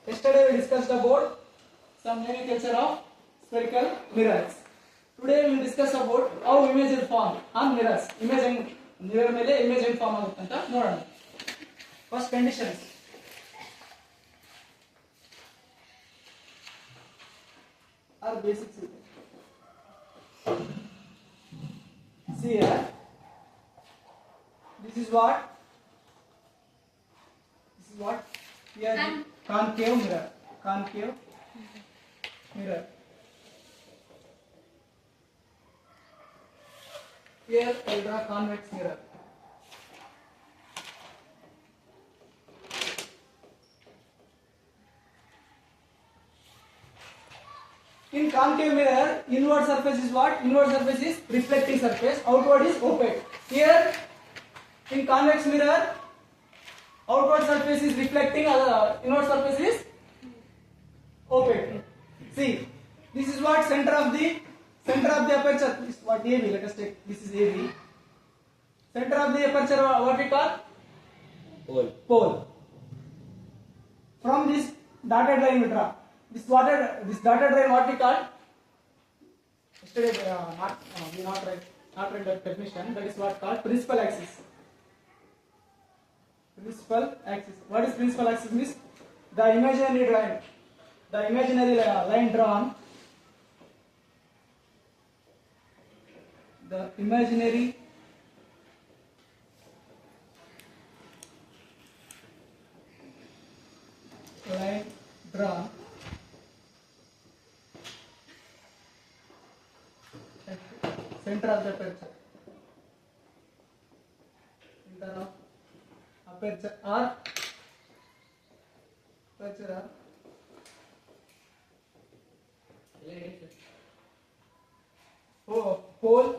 Yesterday we discussed about some nomenclature of spherical mirrors. Today we will discuss about how image will form on mirrors. Image mirror ಮೇಲೆ image ಹೆಂಗೆ form ಆಗುತ್ತೆ ಅಂತ ನೋಡೋಣ. First conditions. Are basics. See here. This is what? Here concave mirror. Concave mirror. Here I will draw convex mirror. In concave mirror, inward surface is what? Inward surface is reflecting surface. Outward is opaque. Here, in convex mirror, outward surface is reflecting, inward surface is opaque. See, this is what center of the aperture. This is what AB. Let us take. This is AB. Center of the aperture. What we call? Pole. From this dotted line we draw. This dotted line what we call? Yesterday we not write that definition. That is what called principal axis. Principal axis. What is principal axis? Means the imaginary line drawn. The imaginary line drawn at center of the aperture. Center of aperture or aperture pole,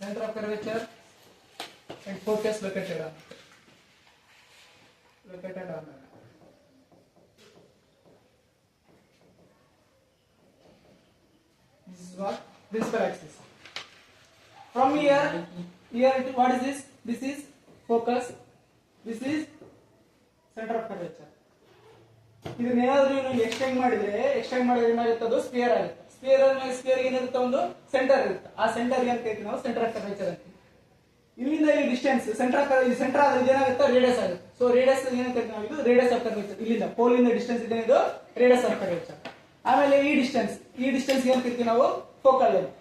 center of curvature and focus located on this is what principal axis. From here what is this? This is focus, this is center of curvature. ಇದನ್ನ ಏನಾದರೂ ನೀವು extend ಮಾಡಿದ್ರೆ ಏನಾಗುತ್ತೆ? ಅದು sphere ಆಗುತ್ತೆ. Sphere ಏನಿರುತ್ತೆ? ಒಂದು centre ಇರುತ್ತೆ. ಆ ಸೆಂಟರ್ ಏನು ಕರಿತೀವಿ ನಾವು? ಸೆಂಟರ್ ಆಫ್ ಕರ್ವೇಚರ್ ಅಂತೀವಿ. ಇಲ್ಲಿಂದ ಈ ಡಿಸ್ಟೆನ್ಸ್ ಸೆಂಟರ್ ಆದ್ರೆ ಏನಾಗುತ್ತೆ? ರೇಡಿಯಸ್ ಆಗುತ್ತೆ. ಸೊ ರೇಡಿಯಸ್ ಏನು ಕರಿತೀವಿ ನಾವು? ಇದು ರೇಡಿಯಸ್ ಆಫ್ ಕರ್ವೇಚರ್. ಇಲ್ಲಿಂದ ಪೋಲ್ ಇಂದ ಡಿಸ್ಟೆನ್ಸ್ ಇದೆ, ಇದು ರೇಡಿಯಸ್ ಆಫ್ ಕರ್ವೇಚರ್. ಆಮೇಲೆ ಈ ಡಿಸ್ಟೆನ್ಸ್ ಏನು ಕರಿತೀವಿ ನಾವು? Focal length.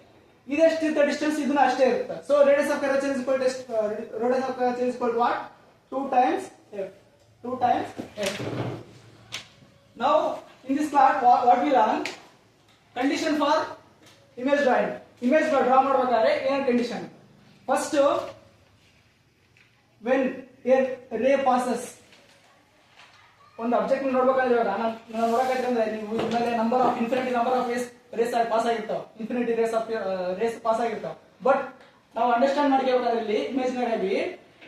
ಇದೆಷ್ಟಿರುತ್ತೆ ಡಿಸ್ಟೆನ್ಸ್? ಇದನ್ನ ಅಷ್ಟೇ ಇರುತ್ತೆ. So radius of curvature is equal to what? 2 times f. Now in this part what we learn? Condition for image drawing. Image draw ಮಾಡಬೇಕಾದ್ರೆ ಏನು condition? First when a ray passes, ಒಂದು object ನೋಡಬೇಕಾದ್ರೆ ಇವಾಗ ನಾನು ನೋಡಕತ್ತಿದ್ರೆ ನೀವು ಇನ್ಮೇಲೆ infinity number of rays pass ಆಗಿರ್ತಾವೆ. ಇನ್ಫಿನಿಟಿ ರೇಸ್ ಪಾಸ್ ಆಗಿರ್ತಾವೆ. ಬಟ್ ನಾವು ಅಂಡರ್ಸ್ಟ್ಯಾಂಡ್ ಮಾಡ್ಕೋಬೇಕಾದ್ರೆ ಇಲ್ಲಿ ಇಮೇಜ್ನಲ್ಲಿ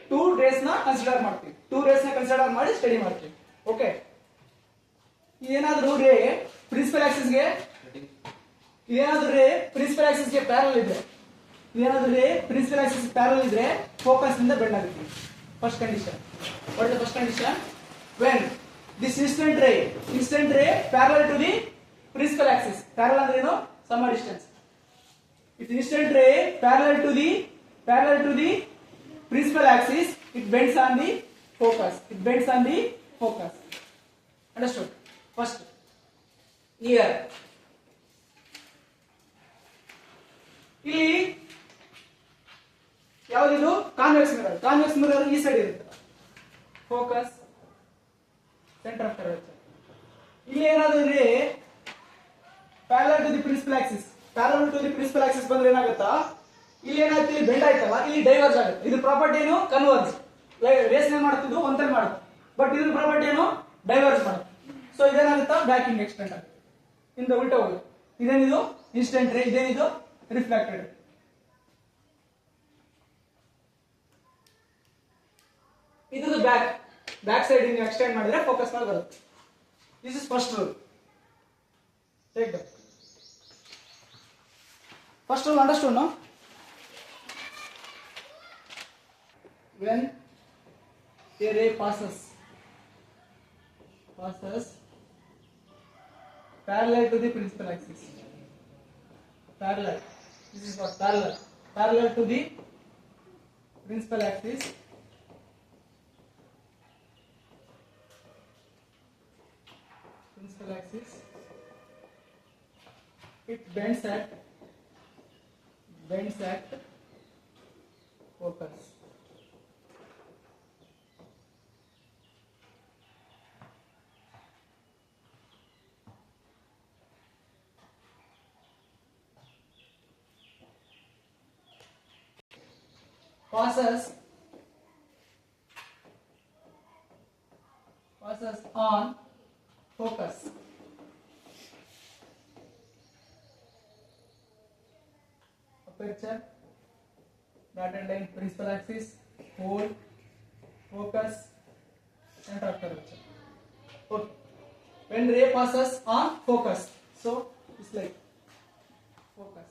2 ರೇಸ್ ನ ಕನ್ಸಿಡರ್ ಮಾಡ್ತೀವಿ. 2 ರೇಸ್ ನ ಕನ್ಸಿಡರ್ ಮಾಡಿ ಸ್ಟಡಿ ಮಾಡ್ತೀವಿ. ಓಕೆ, ಏನಾದರೂ ರೇ ಪ್ರಿನ್ಸಿಪಲ್ ಆಕ್ಸಿಸ್ ಗೆ ಪ್ಯಾರಲ್ ಇದ್ರೆ ಫೋಕಸ್ ನಿಂದ ಬೆಂಡ್ ಆಗುತ್ತೆ. First condition. What is the first condition? when this instant ray parallel to the principal axis. Parallel ಅಂದ್ರೆ ಏನು? ಸಮ distance. if instant ray parallel to the principal axis, it bends on the focus. Understood? First, here ಇಲ್ಲಿ ಯಾವ್ದಿದು? Convex mirror ಈ side ಇರುತ್ತೆ. Focus, centre of curvature. ಇಲ್ಲಿ ಏನಾದ್ರು ಇದ್ರೆ parallel to the principal axis ಬಂದ್ರೆ ಏನಾಗುತ್ತಾ? ಇಲ್ಲಿ ಏನಾಗುತ್ತೆ? ಇಲ್ಲಿ ಬೆಂಡ್ ಆಯ್ತಲ್ಲ, ಇಲ್ಲಿ ಡೈವರ್ಜ್ ಆಗುತ್ತೆ. ಇದು ಪ್ರಾಪರ್ಟಿ ಏನು? ಕನ್ವರ್ಜ್. ರೇಸ್ ಏನ್ ಮಾಡುತ್ತಿದ್ದು? ಒಂದಲ್ಲಿ ಮಾಡುತ್ತೆ. ಬಟ್ ಇದ್ರ ಪ್ರಾಪರ್ಟಿ ಏನು? ಡೈವರ್ಜ್ ಮಾಡುತ್ತೆ. ಸೊ ಇದೇನಾಗುತ್ತಾ? ಬ್ಯಾಕಿಂಗ್ ಎಕ್ಸ್ಟೆಂಡ್ ಆಗುತ್ತೆ. ಇಂದ ಉಲ್ಟಾ ಹೋಗುತ್ತೆ. ಇದೇನಿದು? ಇನ್ಸ್ಟೆಂಟ್ ರೇ. ಇದೇನಿದು? ರಿಫ್ಲೆಕ್ಟೆಡ್. ಇದು ಬ್ಯಾಕ್ ಸೈಡ್ ನೀವು ಎಕ್ಸ್ಟೆಂಡ್ ಮಾಡಿದ್ರೆ ಫೋಕಸ್ ಮಾಡಿ ಬರುತ್ತೆ. This is first rule. Take that. First rule understood, no? When a ray passes passes parallel to the principal axis. Parallel. This is what parallel. Parallel to the principal axis. Principal axis. It bends at focus. Passes on focus. Aperture, dotted line, principal axis, hole, focus, center of curvature. Okay. When ray passes on focus, so it's like focus.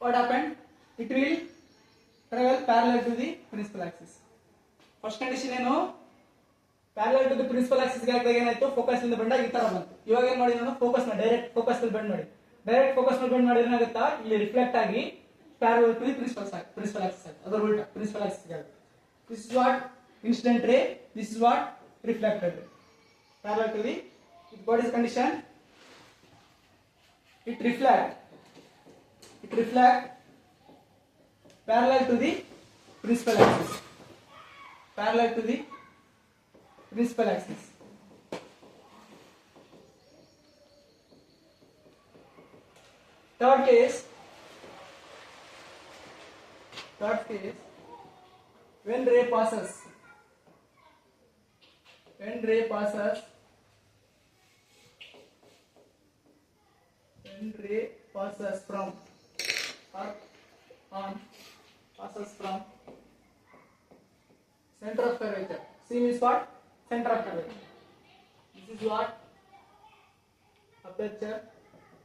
What happened? It will travel parallel to the principal axis. First condition ಏನು parallel to the principal axis ಗೆ ಹಾಕಿದಾಗ ಏನಾಯ್ತು focus ಇಂದ ಬಂದಾಗ ಈ ತರ ಬಂತು. ಇವಾಗ ಏನು ಮಾಡಿ ನಾನು ಫೋಕಸ್ ನ ಡೈರೆಕ್ಟ್ ಫೋಕಸ್ ನಲ್ಲಿ ಬೆಂಡ್ ಮಾಡಿ. ಡೈರೆಕ್ಟ್ ಫೋಕಸ್ ನಲ್ಲಿ ಬೆಂಡ್ ಮಾಡಿದ್ರೆ ಏನಾಗುತ್ತಾ ಇಲ್ಲಿ ರಿಫ್ಲೆಕ್ಟ್ ಆಗಿ parallel to the principal axis ಅದರ ಉಲ್ಟಾ principal axis ಗೆ ಆಗುತ್ತೆ. This is what incident ray, this is what reflected ray. Parallel to the what is the condition? It reflect parallel to the principal axis. Parallel to the principal axis. Third case, when ray passes from center of curvature. C means what? Center of curvature. This is what? Aperture,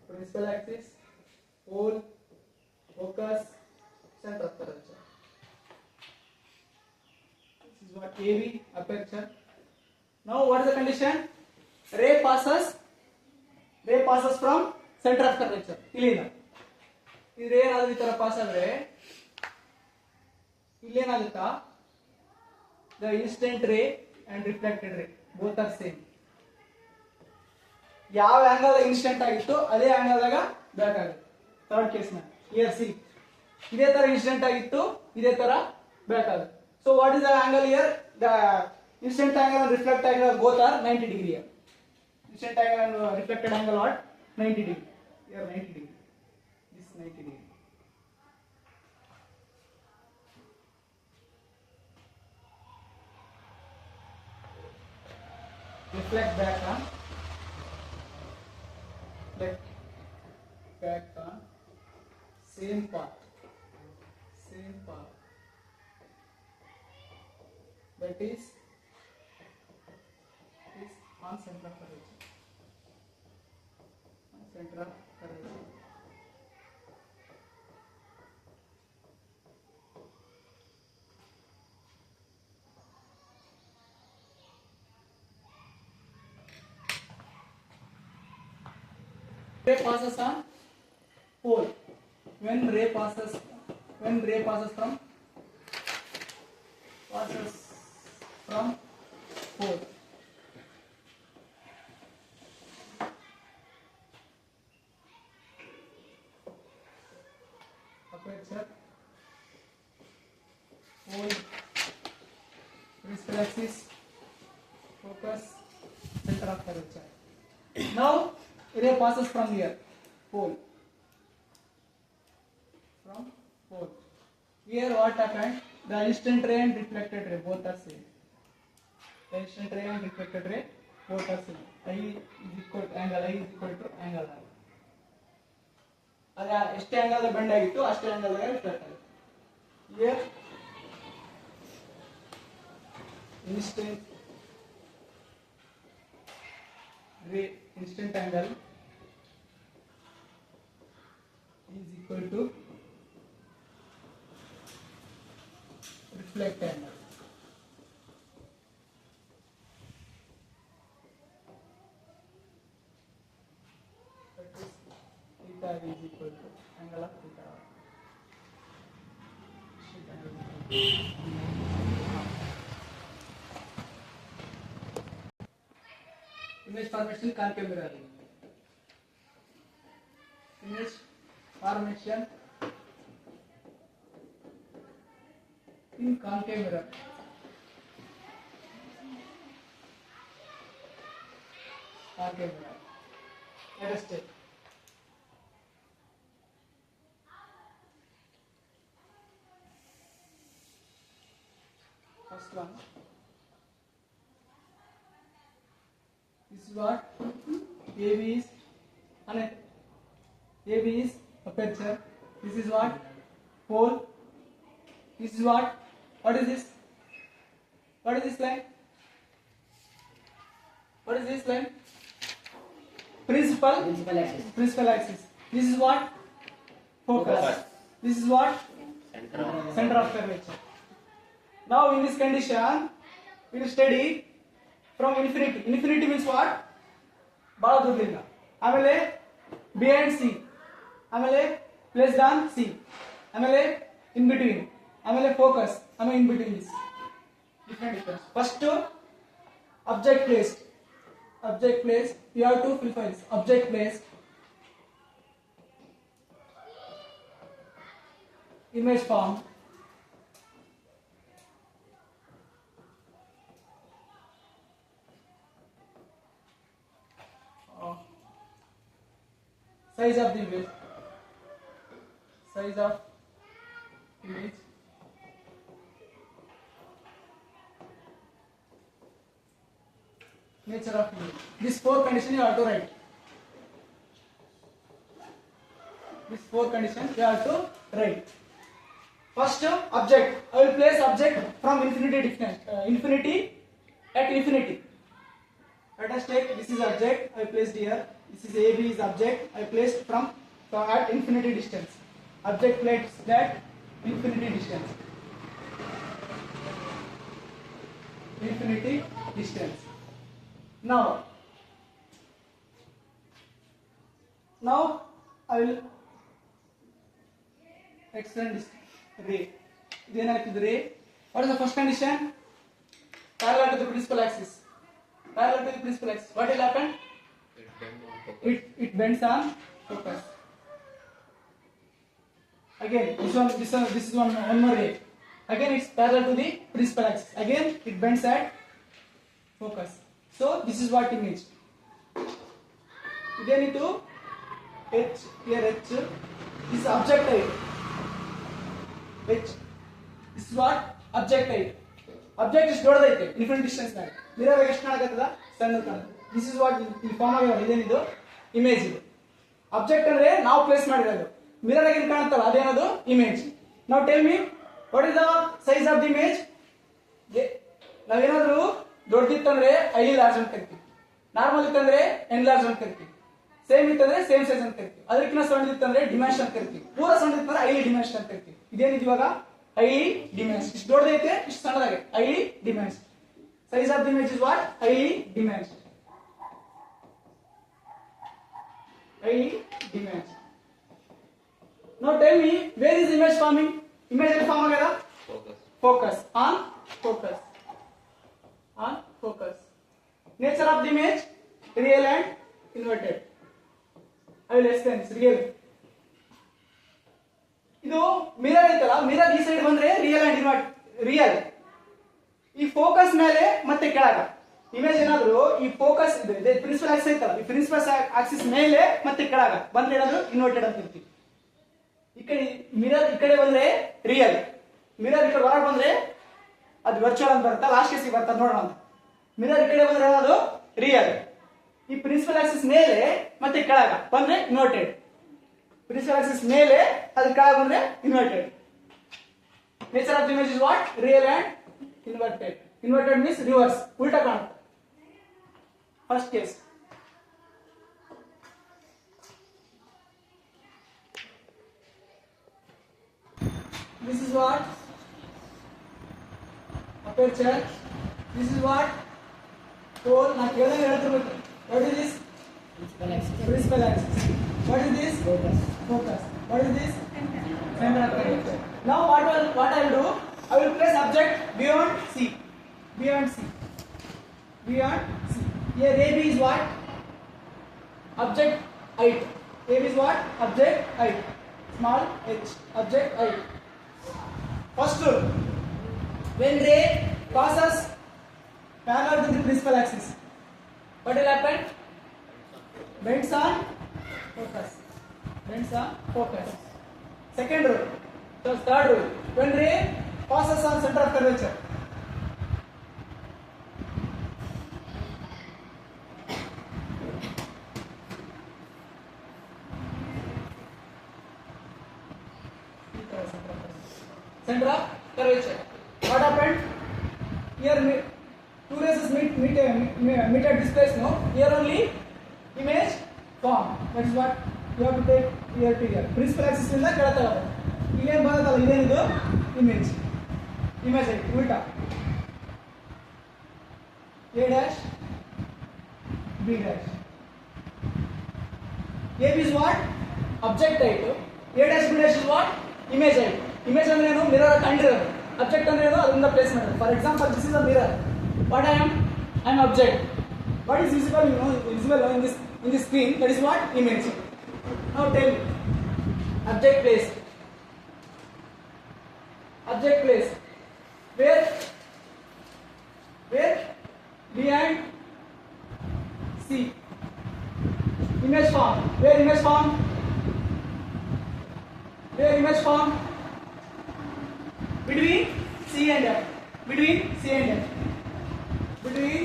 principal axis, hole, focus, center of curvature. This is what AV, aperture. Now what is the condition? Ray passes from center of curvature. ಇಲ್ಲಿಂದ ಈ ರೇ ಏನಾದ್ರೂ ಈ ತರ pass ಆದ್ರೆ ಇಲ್ಲೇನಾಗುತ್ತಾ the incident ray and reflected ray both are same. ಯಾವ angle incident ಆಗಿತ್ತು ಅದೇ ಆಂಗಲ್ ದಾಗ ಬ್ಯಾಕ್ ಆಗುತ್ತೆ. ಥರ್ಡ್ ಕೇಸ್ ನ ಹಿಯರ್ ಸಿ ಇದೇ ತರ ಇನ್ಸಿಡೆಂಟ್ ಆಗಿತ್ತು ಇದೇ ತರ ಬ್ಯಾಕ್ ಆಗುತ್ತೆ. So what is the angle here? The incident angle and reflected angle both are 90 degree here. Incident angle and reflected angle what? 90 degree. Here 90 degree. This 90 degree. Reflect back on same path that is on center of curvature. Ray passes on pole. When ray passes from pole. Aperture, pole, principal axis, focus, center of curvature. Now ray passes from here, pole. Here what happened? The incident ray and reflected ray both are same. The incident ray and reflected ray both are same. I is equal to angle R. ಅದ ಎಷ್ಟು angle bend ಆಗಿತ್ತು ಅಷ್ಟೇ angle reflect ಆಗುತ್ತೆ. Here instant angle is equal to reflect angle. is equal to angle of theta. Image formation concave mirror. Image formation in concave mirror. Concave mirror. Let us take. First one. This is what AB is. AB is aperture. This is what pole. This is what? What is this? What is this line? What is this line? Principal axis. Principal axis. This is what? Focus. This is what? Center of curvature. Now in this condition, we will study from infinity. Infinity means what? Bala durlinga. Amele behind C. Amele less than C. Amele in between. Amele focus. Amele in between this. Different. First object placed. Object placed. You have to fulfill this. Object placed. Image form. Size of the image. Size of image. Nature of image. These four conditions you have to write. These four conditions you have to write. First object. I will place object from infinity distance. Infinity at infinity. Let us take this is object. I placed here. This is AB is object. I placed from at infinity distance. Object placed at infinity distance. Infinity distance. Now I will extend this ray. Then I will ray. What is the first condition? Parallel to the principal axis. Parallel to the principal axis. What will happen? It bends on focus. Again, this is one more ray. Again, it's parallel to the principal axis. Again, it bends at focus. So this is what image. Then into H here H. This is object height. H. This is what object height. Object is ದೊಡ್ಡದೈತೆ infinite distance ನಾಗ. Mirror ಎಷ್ಟು ಕಾಣಕತ್ತದ ಸಣ್ಣ ಕಾಣುತ್ತೆ. This is what ಈ form ಆಗಿ ಇದೇನಿದು image ಇದು. Object ಅಂದ್ರೆ ನಾವು ಪ್ಲೇಸ್ ಮಾಡಿರೋದು. ಮಿರರ್ ಆಗಿ ಕಾಣುತ್ತಲ್ಲ ಅದೇನದು image. Now tell me what is the size of the image? ನಾವೇನಾದ್ರೂ ದೊಡ್ಡದಿತ್ತಂದ್ರೆ ಐ ಲಾರ್ಜ್ ಅಂತ ಕರಿತೀವಿ. ನಾರ್ಮಲ್ ಇತ್ತಂದ್ರೆ ಎನ್ ಲಾರ್ಜ್ ಅಂತ ಕರಿತೀವಿ. ಸೇಮ್ ಇತ್ತಂದ್ರೆ ಸೇಮ್ ಸೈಜ್ ಅಂತ ಕರಿತೀವಿ. ಅದಕ್ಕಿಂತ ಸಣ್ಣದಿತ್ತಂದ್ರೆ ಡಿಮೆನ್ಷನ್ ಅಂತ ಕರಿತೀವಿ. ಪೂರಾ ಸಣ್ಣದಿತ್ತಂದ್ರೆ ಐ ಡಿಮೆನ್ಷನ್ ಅಂತ ಕರಿತೀವಿ. ಇದೇನಿದೆ ಇವಾಗ ಐ ಡಿಮೆನ್ಷನ್. ಇಷ್ಟು ದೊಡ್ಡದೈತೆ ಇಷ್ಟು ಸಣ್ಣದಾಗೆ ಐ dimension. Size of the image is what? I dimension. I dimension. Now tell me where is image forming? Image ಎಲ್ಲಿ ಫಾರ್ಮ್ ಆಗ್ಯದ? Focus. On focus. On focus. Nature of the image? Real and inverted. I will explain this. Real. ಇದು mirror ಐತಲ್ಲ, mirror ಈ side ಬಂದ್ರೆ real and invert. Real ಈ focus ಮೇಲೆ ಮತ್ತೆ ಕೆಳಗ ಇಮೇಜ್ ಏನಾದ್ರು ಈ ಫೋಕಸ್ ಇದೆ ಪ್ರಿನ್ಸಿಪಲ್ ಆಕ್ಸಿಸ್ ಐತಲ್ಲ, ಈ ಪ್ರಿನ್ಸಿಪಲ್ ಆಕ್ಸಿಸ್ ಮೇಲೆ ಮತ್ತೆ ಕೆಳಗ ಬಂದ್ರೆ ಏನಾದ್ರು ಇನ್ವರ್ಟೆಡ್ ಅಂತ ಇರ್ತೀವಿ. ಈ ಕಡೆ ಮಿರರ್ ಈ ಕಡೆ ಬಂದ್ರೆ ರಿಯಲ್, ಮಿರರ್ ಈ ಕಡೆ ಹೊರಗೆ ಬಂದ್ರೆ ಅದು ವರ್ಚುವಲ್ ಅಂತ ಬರುತ್ತೆ. ಲಾಸ್ಟ್ ಕೇಸಿಗೆ ಬರ್ತದೆ ನೋಡೋಣ ಅಂತ. ಮಿರರ್ ಈ ಕಡೆ ಬಂದ್ರೆ ಅದು ರಿಯಲ್. ಈ ಪ್ರಿನ್ಸಿಪಲ್ ಆಕ್ಸಿಸ್ ಮೇಲೆ ಮತ್ತೆ ಕೆಳಗ ಬಂದ್ರೆ ಇನ್ವರ್ಟೆಡ್. ಪ್ರಿನ್ಸಿಪಲ್ ಆಕ್ಸಿಸ್ ಮೇಲೆ ಅದು ಕೆಳಗ ಬಂದ್ರೆ inverted. Nature of the image is what? Real and inverted. Inverted means reverse. Ulta ಕಾಣುತ್ತೆ. First case. This is what? Aperture. This is what? Pole. ನಾನು ಕೇಳಿದಾಗ ಹೇಳ್ತಿರ್ಬೇಕು. What is this? Principal axis. What is this? Focus. focus. What is this? Center of curvature. Now what I will do? I will place object beyond C. Beyond C. Beyond C. Here AB is what? Object height. AB is what? Object height. Small h. Object height. First rule. When ray passes parallel to the principal axis, what will happen? Bends on focus. Bends on focus. Second rule. So third rule. When ray passes on center of curvature, center of curvature. What happened? Here two rays meet at this place. No, here only image form. That is what you have to take here to here. Principal axis ಇಂದ ಕೆಳಗೆ ತಗೋಬೇಕು. ಇಲ್ಲೇನು ಬರುತ್ತಲ್ಲ ಇದೇನಿದು image. Image ಐತಿ ಉಲ್ಟಾ. A dash B dash. AB is what? Object height. A dash B dash is what? Image height. Image ಅಂದ್ರೆ ಏನು? ಮಿರರ್ ಕಂಡಿರೋದು. Object ಅಂದ್ರೆ ಏನು? ಅದರಿಂದ ಪ್ಲೇಸ್ ಮಾಡೋದು. For example, this is a mirror. What I am object. What is visible? You know, visible in this screen. That is what? Image. Now tell me. Object place. Object place. Where behind C. Image form. Where image form? Where image form? Between C and F. Between C and F. Between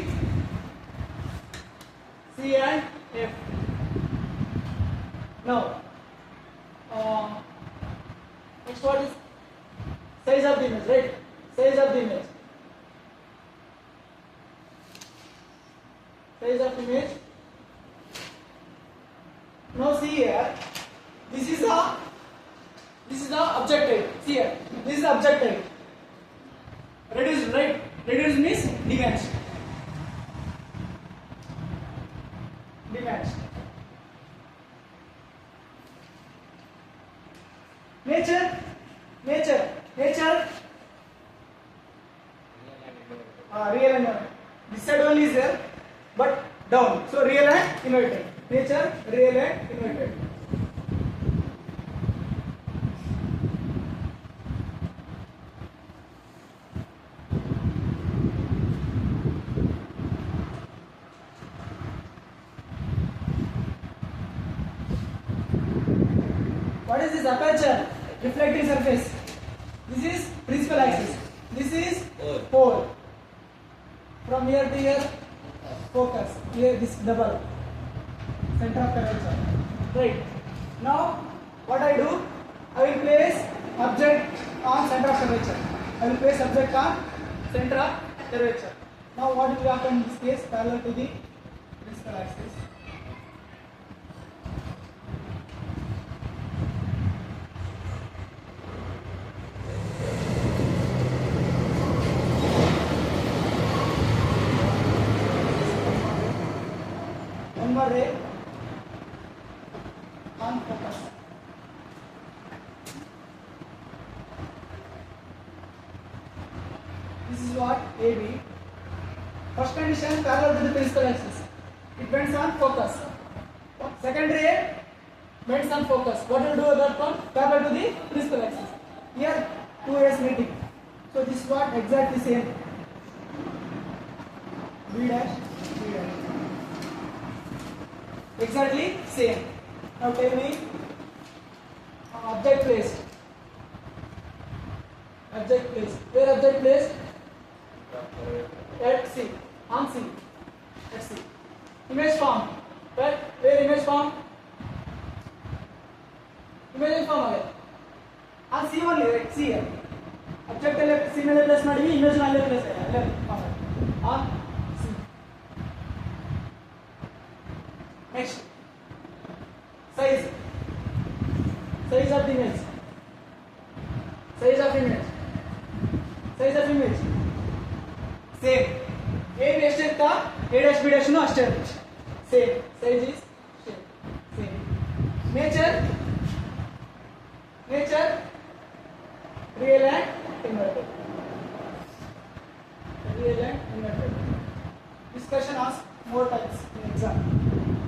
C and F. Now, next what is size of the image, right? Size of the image. Size of image. Now see here. This is the object height. See here. This is the object height. Reduced, right? Reduced means diminished. Diminished. Nature. Real and inverted. This side only is there, but down. So real and inverted. Nature, real and inverted. What is this aperture? Reflecting surface. This is principal axis. This is pole. From here to here, focus. Here this double. Center of curvature. Right. Now, what I do? I will place object on center of curvature. I will place object on center of curvature. Now, what will happen in this case? Parallel to the principal axis. Ray on focus. This is what AB. First condition parallel to the principal axis. It bends on focus. Second ray bends on focus. What will do that one? Parallel to the principal axis. Here two rays meeting. So this is what exactly same. B dash B dash. Exactly same. Now tell me object placed. Object placed. Where object placed? At C. On C. At C. Image form. Where image form? Image form again. On C only, right? C here. Object C ಮೇಲೆ place ಮಾಡಿವಿ, image ಮೇಲೆ place on C. Next, size of the image. Size of image. Same. A ಎಷ್ಟು ಇರುತ್ತಾ? A dash B dash ನು ಅಷ್ಟೇ ಇರುತ್ತೆ. Same. Size is same. Nature Nature, real and inverted. Real and inverted. This question asks more times in exam.